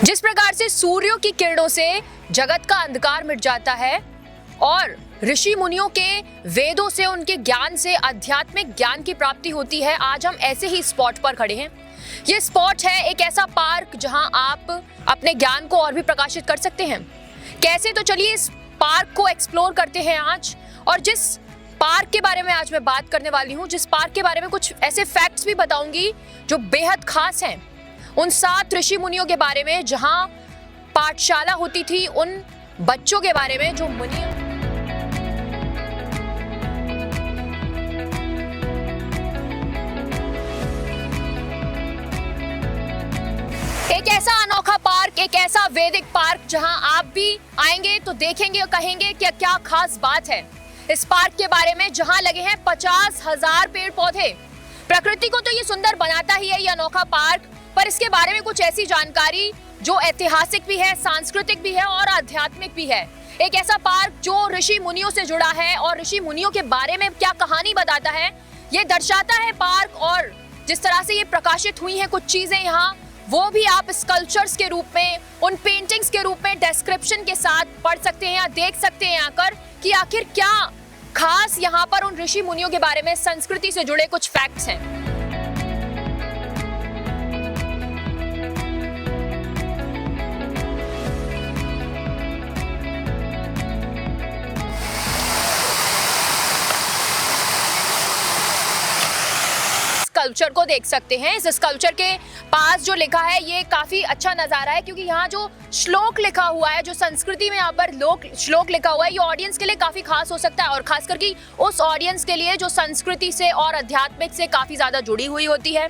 जिस प्रकार से सूर्यों की किरणों से जगत का अंधकार मिट जाता है और ऋषि मुनियों के वेदों से, उनके ज्ञान से आध्यात्मिक ज्ञान की प्राप्ति होती है, आज हम ऐसे ही स्पॉट पर खड़े हैं। ये स्पॉट है एक ऐसा पार्क जहां आप अपने ज्ञान को और भी प्रकाशित कर सकते हैं। कैसे, तो चलिए इस पार्क को एक्सप्लोर करते हैं आज। और जिस पार्क के बारे में आज मैं बात करने वाली हूं, जिस पार्क के बारे में कुछ ऐसे फैक्ट्स भी बताऊंगी जो बेहद खास हैं, उन 7 ऋषि मुनियों के बारे में जहां पाठशाला होती थी, उन बच्चों के बारे में जो मुनियों एक ऐसा अनोखा पार्क, एक ऐसा वैदिक पार्क जहां आप भी आएंगे तो देखेंगे और कहेंगे कि क्या खास बात है इस पार्क के बारे में, जहां लगे हैं 50,000 पेड़ पौधे। प्रकृति को तो ये सुंदर बनाता ही है ये अनोखा पार्क, पर इसके बारे में कुछ ऐसी जानकारी जो ऐतिहासिक भी है, सांस्कृतिक भी है और आध्यात्मिक भी है। एक ऐसा पार्क जो ऋषि मुनियों से जुड़ा है और ऋषि मुनियों के बारे में क्या कहानी बताता है, ये दर्शाता है पार्क। और जिस तरह से ये प्रकाशित हुई हैं कुछ चीजें यहाँ, वो भी आप स्कल्पचर्स के रूप में, उन पेंटिंग्स के रूप में डिस्क्रिप्शन के साथ पढ़ सकते हैं या देख सकते हैं आकर कि आखिर क्या खास यहाँ पर उन ऋषि मुनियों के बारे में, संस्कृति से जुड़े कुछ फैक्ट्स हैं। स्कल्पचर को देख सकते हैं। इस स्कल्पचर के पास जो लिखा है ये काफी अच्छा नजारा है, क्योंकि यहाँ जो श्लोक लिखा हुआ है, जो संस्कृति में यहाँ पर श्लोक लिखा हुआ है, ये ऑडियंस के लिए काफी खास हो सकता है, और खास करके उस ऑडियंस के लिए जो संस्कृति से और आध्यात्मिक से काफी ज्यादा जुड़ी हुई होती है।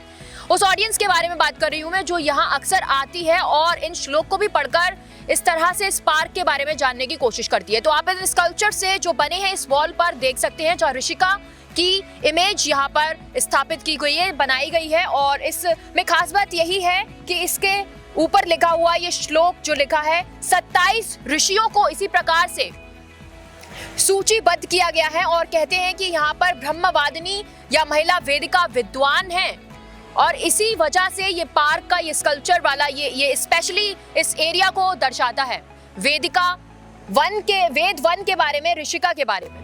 उस ऑडियंस के बारे में बात कर रही हूँ मैं, जो यहाँ अक्सर आती है और इन श्लोक को भी पढ़कर इस तरह से इस पार्क के बारे में जानने की कोशिश करती है। तो आप इन स्कल्पचर से जो बने हैं इस वॉल पर देख सकते हैं, जहाँ ऋषिका की इमेज यहाँ पर स्थापित की गई है, बनाई गई है। और इसमें खास बात यही है कि इसके ऊपर लिखा हुआ ये श्लोक जो लिखा है, 27 ऋषियों को इसी प्रकार से सूचीबद्ध किया गया है। और कहते हैं कि यहाँ पर ब्रह्मवादिनी या महिला वेदिका विद्वान हैं, और इसी वजह से ये पार्क का ये स्कल्पचर वाला ये स्पेशली इस एरिया को दर्शाता है, वेदिका वन के, वेद वन के बारे में, ऋषिका के बारे में।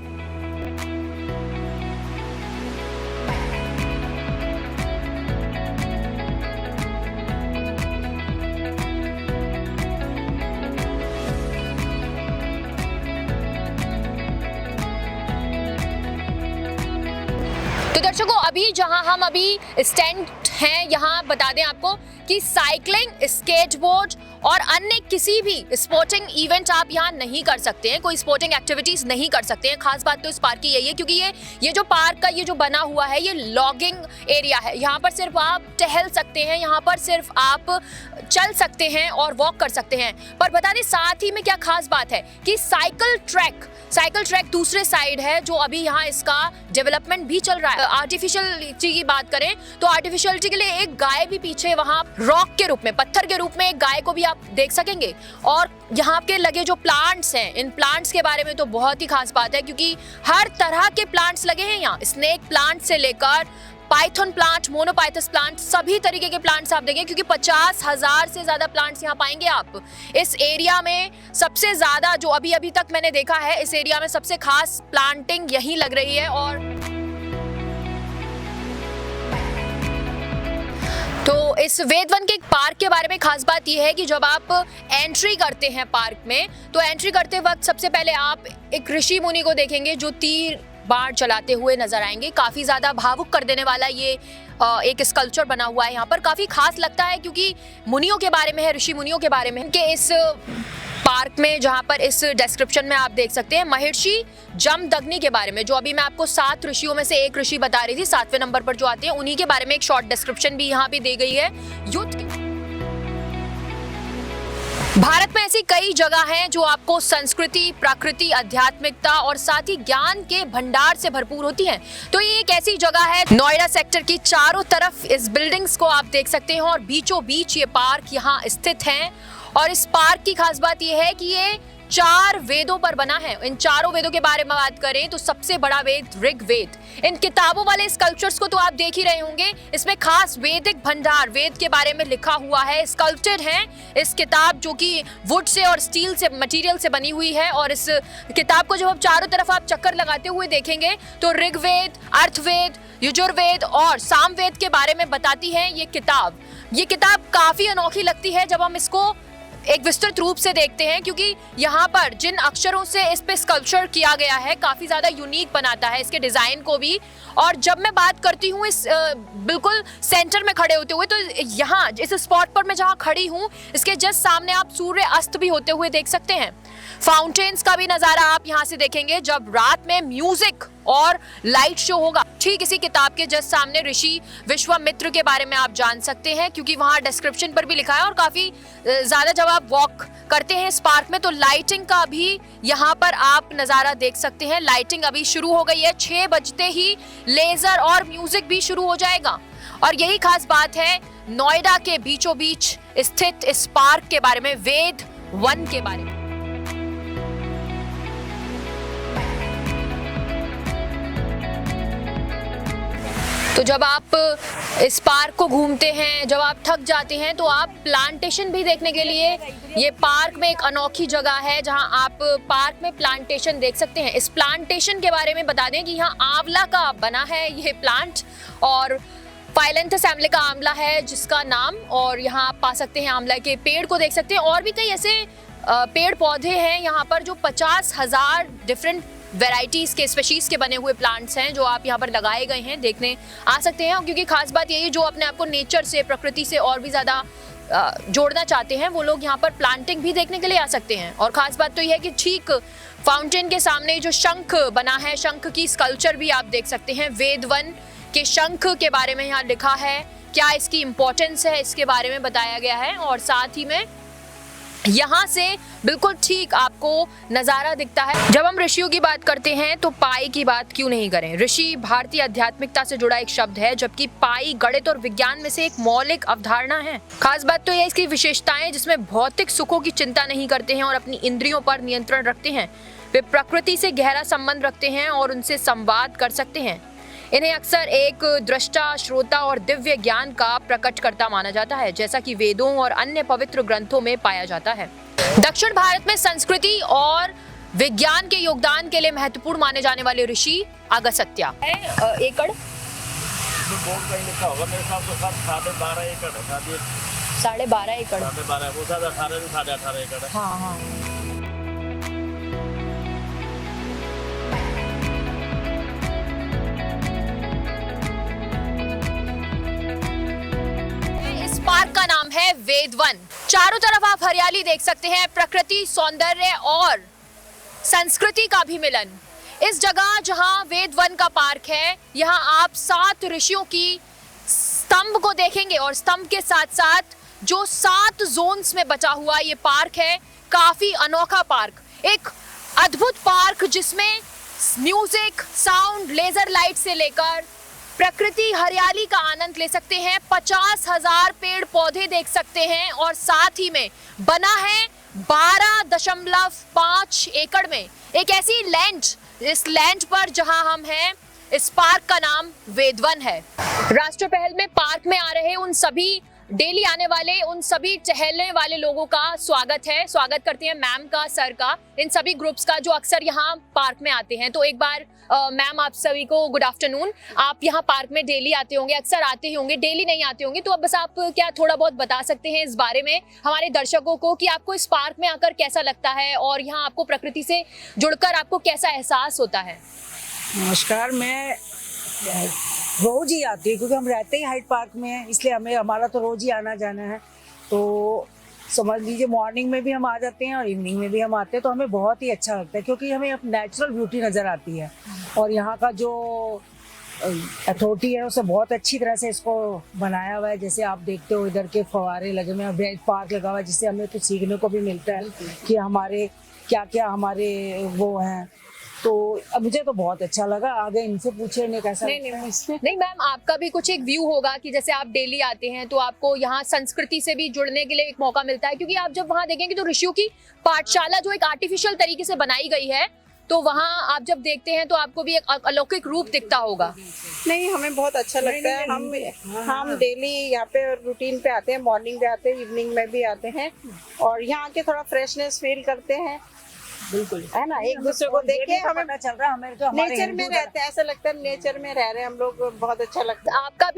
तो दर्शकों, अभी जहां हम अभी स्टैंड हैं, यहाँ बता दें आपको कि साइकिलिंग, स्केटबोर्ड और अन्य किसी भी स्पोर्टिंग इवेंट आप यहाँ नहीं कर सकते हैं, कोई स्पोर्टिंग एक्टिविटीज नहीं कर सकते हैं। खास बात तो इस पार्क की यही है, क्योंकि ये जो पार्क का ये जो बना हुआ है, ये लॉगिंग एरिया है। यहाँ पर सिर्फ आप टहल सकते हैं, यहाँ पर सिर्फ आप चल सकते हैं और वॉक कर सकते हैं। पर बता दें साथ ही में क्या खास बात है कि साइकिल ट्रैक दूसरे साइड है, जो अभी यहाँ इसका डेवलपमेंट भी चल रहा है। आर्टिफिशियलिटी की बात करें तो आर्टिफिशियलिटी के लिए एक गाय भी पीछे वहाँ रॉक के रूप में, पत्थर के रूप में एक गाय को भी आप देख सकेंगे। और यहाँ के लगे जो प्लांट्स हैं, इन प्लांट्स के बारे में तो बहुत ही खास बात है, क्योंकि हर तरह के प्लांट्स लगे हैं यहाँ, स्नेक प्लांट से लेकर पाइथन प्लांट, मोनोपाइथस प्लांट, सभी तरीके के प्लांट्स आप देखेंगे, क्योंकि 50,000 से ज्यादा प्लांट्स यहाँ पाएंगे आप इस एरिया में। सबसे ज्यादा जो अभी तक मैंने देखा है, इस एरिया में सबसे खास प्लांटिंग यही लग रही है। और तो इस वेदवन के पार्क के बारे में खास बात यह है कि जब आप एंट्री करते हैं पार्क में, तो एंट्री करते वक्त सबसे पहले आप एक ऋषि मुनि को देखेंगे जो तीर बाण चलाते हुए नजर आएंगे। काफी ज्यादा भावुक कर देने वाला ये एक स्कल्पचर बना हुआ है यहाँ पर, काफी खास लगता है, क्योंकि मुनियों के बारे में है, ऋषि मुनियों के बारे में कि इस पार्क में, जहाँ पर इस डिस्क्रिप्शन में आप देख सकते हैं महर्षि जमदग्नि के बारे में, जो अभी मैं आपको 7 ऋषियों में से एक ऋषि बता रही थी, 7वें नंबर पर जो आते हैं, उन्हीं के बारे में एक शॉर्ट डिस्क्रिप्शन भी यहाँ पे दी गई है। भारत में ऐसी कई जगह हैं जो आपको संस्कृति, प्रकृति, आध्यात्मिकता और साथ ही ज्ञान के भंडार से भरपूर होती हैं। तो ये एक ऐसी जगह है, नोएडा सेक्टर की चारों तरफ इस बिल्डिंग्स को आप देख सकते हैं और बीचों बीच ये पार्क यहाँ स्थित है। और इस पार्क की खास बात ये है कि ये 4 वेदों पर बना है। इन चारों वेदों के बारे में बात करें तो सबसे बड़ा वेद ऋग्वेद। इन किताबों वाले स्कल्पचर्स को तो आप देख ही रहे होंगे। इसमें खास वैदिक भंडार वेद के बारे में लिखा हुआ है, स्कल्प्टेड है इस किताब, जो कि वुड से और स्टील से मटेरियल से बनी हुई है। और इस किताब को जब आप चारों तरफ आप चक्कर लगाते हुए देखेंगे तो ऋग्वेद, अर्थवेद, यजुर्वेद और सामवेद के बारे में बताती है ये किताब। ये किताब काफी अनोखी लगती है जब हम इसको एक विस्तृत रूप से देखते हैं, क्योंकि यहाँ पर जिन अक्षरों से इस पे स्कल्पचर किया गया है काफी ज्यादा यूनिक बनाता है इसके डिजाइन को भी। और जब मैं बात करती हूँ इस बिल्कुल सेंटर में खड़े होते हुए, तो यहाँ इस स्पॉट पर मैं जहाँ खड़ी हूँ इसके जस्ट सामने आप सूर्य अस्त भी होते हुए देख सकते हैं। फाउंटेन्स का भी नजारा आप यहाँ से देखेंगे जब रात में म्यूजिक और लाइट शो होगा। ठीक इसी किताब के जस्ट सामने ऋषि विश्वामित्र के बारे में आप जान सकते हैं, क्योंकि वहाँ डिस्क्रिप्शन पर भी लिखा है। और काफी ज्यादा जब आप वॉक करते हैं इस पार्क में तो लाइटिंग का भी यहाँ पर आप नजारा देख सकते हैं। लाइटिंग अभी शुरू हो गई है, 6 बजते ही लेजर और म्यूजिक भी शुरू हो जाएगा। और यही खास बात है नोएडा के बीचों बीच स्थित इस पार्क के बारे में, वेद वन के बारे में। तो जब आप इस पार्क को घूमते हैं, जब आप थक जाते हैं तो आप प्लांटेशन भी देखने के लिए ये पार्क में एक अनोखी जगह है जहां आप पार्क में प्लांटेशन देख सकते हैं। इस प्लांटेशन के बारे में बता दें कि यहाँ आंवला का बना है ये प्लांट, और फाइलेंथस आंवला का आंवला है जिसका नाम। और यहाँ आप पा सकते हैं आंवला के पेड़ को देख सकते हैं। और भी कई ऐसे पेड़ पौधे हैं यहाँ पर जो 50,000 डिफरेंट वेराइटीज के स्पेशीज के बने हुए प्लांट्स हैं जो आप यहाँ पर लगाए गए हैं, देखने आ सकते हैं। क्योंकि खास बात यही है, जो अपने आप को नेचर से, प्रकृति से और भी ज़्यादा जोड़ना चाहते हैं वो लोग यहाँ पर प्लांटिंग भी देखने के लिए आ सकते हैं। और ख़ास बात तो यह है कि ठीक फाउंटेन के सामने जो शंख बना है, शंख की स्कल्पचर भी आप देख सकते हैं। वेद वन के शंख के बारे में यहाँ लिखा है, क्या इसकी इम्पोर्टेंस है इसके बारे में बताया गया है। और साथ ही में यहाँ से बिल्कुल ठीक आपको नज़ारा दिखता है। जब हम ऋषियों की बात करते हैं तो पाई की बात क्यों नहीं करें। ऋषि भारतीय आध्यात्मिकता से जुड़ा एक शब्द है, जबकि पाई गणित और विज्ञान में से एक मौलिक अवधारणा है। खास बात तो यह इसकी विशेषताएं, जिसमें भौतिक सुखों की चिंता नहीं करते हैं और अपनी इंद्रियों पर नियंत्रण रखते हैं। वे प्रकृति से गहरा संबंध रखते हैं और उनसे संवाद कर सकते हैं। इन्हें अक्सर एक दृष्टा, श्रोता और दिव्य ज्ञान का प्रकटकर्ता माना जाता है, जैसा कि वेदों और अन्य पवित्र ग्रंथों में पाया जाता है। दक्षिण भारत में संस्कृति और विज्ञान के योगदान के लिए महत्वपूर्ण माने जाने वाले ऋषि अगस्त्य है। एकड़ बोर्ड कहीं लिखा होगा मेरे हिसाब से 12.5 एकड़ है शायद। 12.5 एकड़, 12.5 वो शायद 18 से 18.5 एकड़ है। हाँ हाँ। पार्क का नाम है वेद वन। चारों तरफ आप हरियाली देख सकते हैं, प्रकृति, सौंदर्य और संस्कृति का भी मिलन। इस जगह जहां वेद वन का पार्क है, यहां आप 7 ऋषियों की स्तंभ को देखेंगे और स्तंभ के साथ साथ जो 7 जोन्स में बचा हुआ ये पार्क है, काफी अनोखा पार्क, एक अद्भुत पार्क जिसमें म्यूजिक, साउंड, लेजर लाइट से लेकर प्रकृति, हरियाली का आनंद ले सकते हैं। 50,000 पेड़ पौधे देख सकते हैं और साथ ही में बना है 12.5 एकड़ में एक ऐसी लैंड, इस लैंड पर जहां हम हैं, इस पार्क का नाम वेदवन है। राष्ट्र पहल में पार्क में आ रहे उन सभी डेली आने वाले, उन सभी टहलने वाले लोगों का स्वागत है। स्वागत करते हैं मैम का, सर का, इन सभी ग्रुप्स का जो अक्सर यहाँ पार्क में आते हैं। तो एक बार मैम आप सभी को गुड आफ्टरनून। आप यहाँ पार्क में डेली आते होंगे, अक्सर आते ही होंगे, डेली नहीं आते होंगे, तो अब बस आप क्या थोड़ा बहुत बता सकते हैं इस बारे में हमारे दर्शकों को कि आपको इस पार्क में आकर कैसा लगता है और यहाँ आपको प्रकृति से जुड़कर आपको कैसा एहसास होता है। नमस्कार, मैं रोज ही आती हूँ क्योंकि हम रहते ही हाइट पार्क में हैं, इसलिए हमारा तो रोज ही आना जाना है। तो समझ लीजिए मॉर्निंग में भी हम आ जाते हैं और इवनिंग में भी हम आते हैं, तो हमें बहुत ही अच्छा लगता है क्योंकि हमें नेचुरल ब्यूटी नज़र आती है। और यहाँ का जो अथॉरिटी है उसे बहुत अच्छी तरह से इसको बनाया हुआ है। जैसे आप देखते हो इधर के फव्वारे लगे हुए हैं, वेज पार्क लगा हुआ है, जिससे हमें कुछ सीखने को भी मिलता है कि हमारे क्या क्या हमारे वो हैं तो अब मुझे तो बहुत अच्छा लगा। आगे इनसे पूछे इन्हें कैसा लगता है। नहीं मैम, आपका भी कुछ एक व्यू होगा कि जैसे आप डेली आते हैं तो आपको यहाँ संस्कृति से भी जुड़ने के लिए एक मौका मिलता है, क्योंकि आप जब वहाँ देखेंगे तो ऋषियों की पाठशाला जो एक आर्टिफिशियल तरीके से बनाई गई है, तो वहाँ आप जब देखते हैं तो आपको भी एक अलौकिक रूप दिखता होगा। नहीं, हमें बहुत अच्छा लगता है। हम डेली यहाँ पे रूटीन पे आते हैं, मॉर्निंग पे आते हैं, इवनिंग में भी आते हैं और यहाँ के थोड़ा फ्रेशनेस फील करते हैं। बिल्कुल है ना, एक दूसरे को देख के हमें पता चल रहा है हमें तो नेचर में रहते हैं, ऐसा लगता है नेचर में रह रहे हैं हम लोग, बहुत अच्छा लगता है। आपका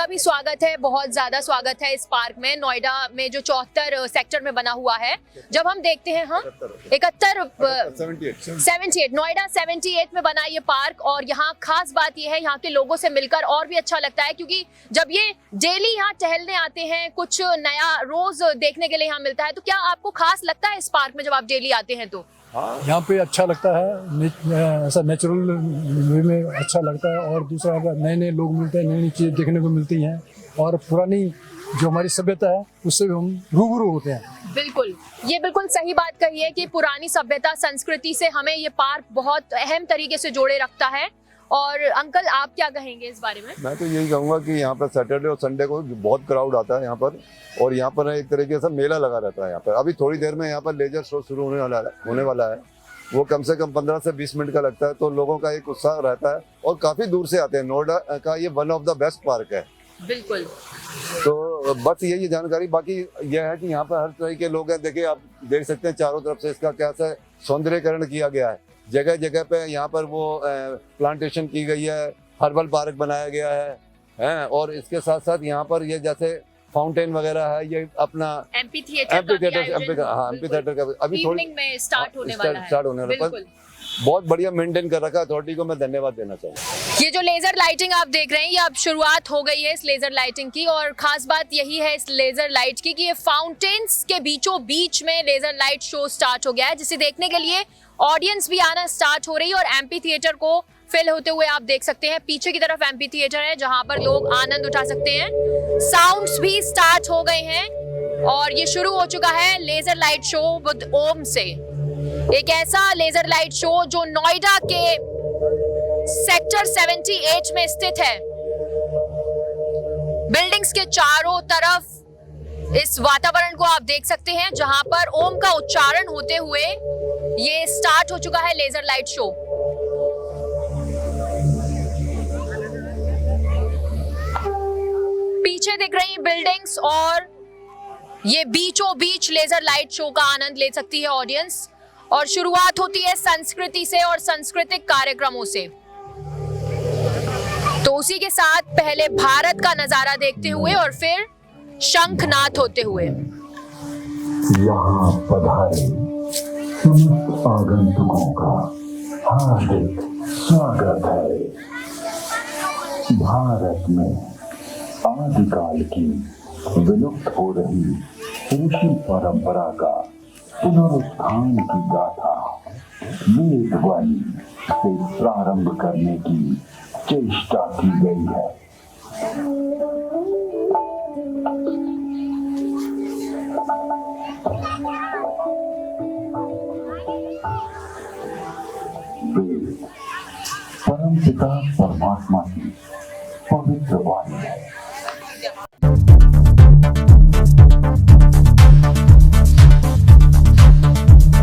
भी स्वागत है, बहुत ज्यादा स्वागत है इस पार्क में। नोएडा में जो 74 सेक्टर में बना हुआ है, जब हम देखते हैं 78 नोएडा 78 में बना ये पार्क। और यहाँ खास बात ये है, यहाँ के लोगों से मिलकर और भी अच्छा लगता है, क्योंकि जब ये डेली यहाँ टहलने आते हैं, कुछ नया रोज देखने के लिए यहाँ मिलता है। तो क्या आपको खास लगता है इस पार्क में जब आप डेली आते हैं तो? यहाँ पे अच्छा लगता है, ऐसा नेचुरल वे में अच्छा लगता है। और दूसरा नए नए लोग मिलते हैं, नई नई चीज़ें देखने को मिलती हैं और पुरानी जो हमारी सभ्यता है उससे भी हम रूबरू होते हैं। बिल्कुल, ये बिल्कुल सही बात कही है कि पुरानी सभ्यता संस्कृति से हमें ये पार्क बहुत अहम तरीके से जोड़े रखता है। और अंकल, आप क्या कहेंगे इस बारे में? मैं तो यही कहूँगा कि यहाँ पर सैटरडे और संडे को बहुत क्राउड आता है यहाँ पर, और यहाँ पर एक तरीके से मेला लगा रहता है यहाँ पर। अभी थोड़ी देर में यहाँ पर लेजर शो शुरू होने वाला है। वो कम से कम 15 से 20 मिनट का लगता है, तो लोगों का एक उत्साह रहता है और काफ़ी दूर से आते हैं। नोएडा का ये one of the best park है। बिल्कुल। तो बस यही जानकारी, बाकी यह है कि यहाँ पर हर तरह के लोग हैं। देखिए, आप देख सकते हैं चारों तरफ से इसका कैसा सौंदर्यकरण किया गया है। जगह जगह पे यहाँ पर वो प्लांटेशन की गई है, हर्बल पार्क बनाया गया है। और इसके साथ साथ यहाँ पर ये जैसे फाउंटेन वगैरह है, ये अपना एमपी थिएटर का अभी थोड़ी में स्टार्ट होने वाला है। बहुत बढ़िया मेंटेन कर रखा है। अथॉरिटी को मैं धन्यवाद देना चाहूँगा। ये जो लेजर लाइटिंग आप देख रहे हैं, ये अब शुरुआत हो गई है इस लेजर लाइटिंग की। और खास बात यही है इस लेजर लाइट की कि ये फाउंटेन्स के बीचों बीच में लेजर लाइट शो स्टार्ट हो गया है, जिसे देखने के लिए ऑडियंस भी आना स्टार्ट हो रही है। और एमपी थिएटर को फिल होते हुए आप देख सकते हैं। पीछे की तरफ एमपी थिएटर है, जहां पर लोग आनंद उठा सकते हैं। साउंड्स भी स्टार्ट हो गए हैं और ये शुरू हो चुका है लेजर लाइट शो विद ओम से। एक ऐसा लेजर लाइट शो जो नोएडा के सेक्टर 78 में स्थित है। बिल्डिंग्स के चारों तरफ इस वातावरण को आप देख सकते हैं, जहां पर ओम का उच्चारण होते हुए ये स्टार्ट हो चुका है लेजर लाइट शो। पीछे दिख रही बिल्डिंग्स और ये बीचों बीच लेजर लाइट शो का आनंद ले सकती है ऑडियंस। और शुरुआत होती है संस्कृति से और सांस्कृतिक कार्यक्रमों से। तो उसी के साथ पहले भारत का नजारा देखते हुए और फिर शंखनाद होते हुए। यहाँ पधारे समस्त आगंतुकों का हार्दिक स्वागत है। भारत में आदिकाल की विलुप्त हो रही ऋषि परंपरा का पुनरुत्थान की गाथा वेदवाणी से प्रारंभ करने की चेष्टा की गई है। वेद परमपिता परमात्मा की पवित्र वाणी है।